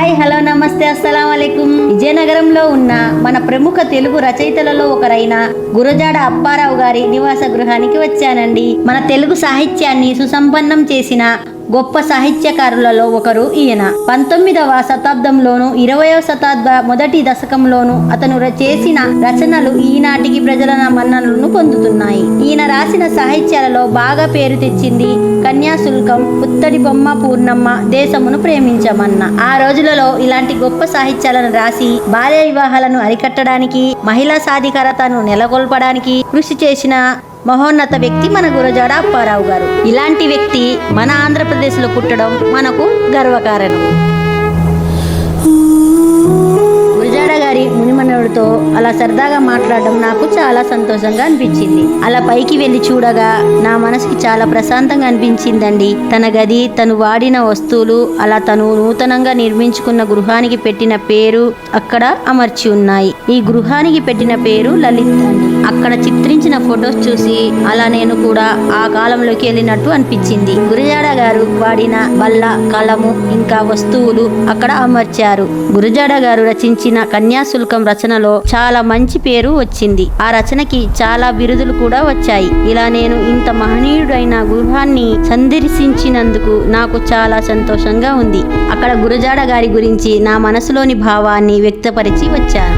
Hi hello నమస్తే అస్సలాం వాలేకుం. విజయనగరంలో ఉన్న మన ప్రముఖ తెలుగు రచయితలలో ఒకరైన గురజాడ అప్పారావు గారి నివాస గృహానికి వచ్చానండి. మన తెలుగు సాహిత్యాన్ని సుసంపన్నం చేసిన గొప్ప సాహిత్యకారులలో ఒకరు ఈయన. 19వ శతాబ్దంలోను 20వ శతాబ్ద మొదటి దశకంలోను అతను చేసిన రచనలు ఈనాటికి ప్రజల మన్ననలను పొందుతున్నాయి. ఈయన రాసిన సాహిత్యాలలో బాగా పేరు తెచ్చింది కన్యాశుల్కం, పుత్తడి బొమ్మ పూర్ణమ్మ, దేశమును ప్రేమించమన్న. ఆ రోజులలో ఇలాంటి గొప్ప సాహిత్యాలను రాసి బాల్య వివాహాలను అరికట్టడానికి, మహిళా సాధికారతను నెలకొల్పడానికి కృషి చేసిన మహోన్నత వ్యక్తి మన గురజాడ అప్పారావు గారు. ఇలాంటి వ్యక్తి మన ఆంధ్రప్రదేశ్లో పుట్టడం మనకు గర్వకారణం. గురజాడ గారి మునిమనవుడితో అలా సరదాగా మాట్లాడడం నాకు చాలా సంతోషంగా అనిపించింది. అలా పైకి వెళ్ళి చూడగా నా మనసుకి చాలా ప్రశాంతంగా అనిపించిందండి. తన గది, తను వాడిన వస్తువులు, అలా తను నూతనంగా నిర్మించుకున్న గృహానికి పెట్టిన పేరు అక్కడ అమర్చి ఉన్నాయి. ఈ గృహానికి పెట్టిన పేరు లలిత్ అండి. అక్కడ చిత్రించిన ఫొటోస్ చూసి అలా నేను కూడా ఆ కాలంలోకి వెళ్ళినట్టు అనిపించింది. గురజాడ గారు వాడిన బల్ల, కలము ఇంకా వస్తువులు అక్కడ అమర్చారు. గురజాడ గారు రచించిన కన్యాశుల్కం రచనలో చాలా మంచి పేరు వచ్చింది. ఆ రచనకి చాలా బిరుదులు కూడా వచ్చాయి. ఇలా నేను ఇంత మహనీయుడైన గృహాన్ని సందర్శించినందుకు నాకు చాలా సంతోషంగా ఉంది. అక్కడ గురజాడ గారి గురించి నా మనసులోని భావాన్ని వ్యక్తపరిచి వచ్చాను.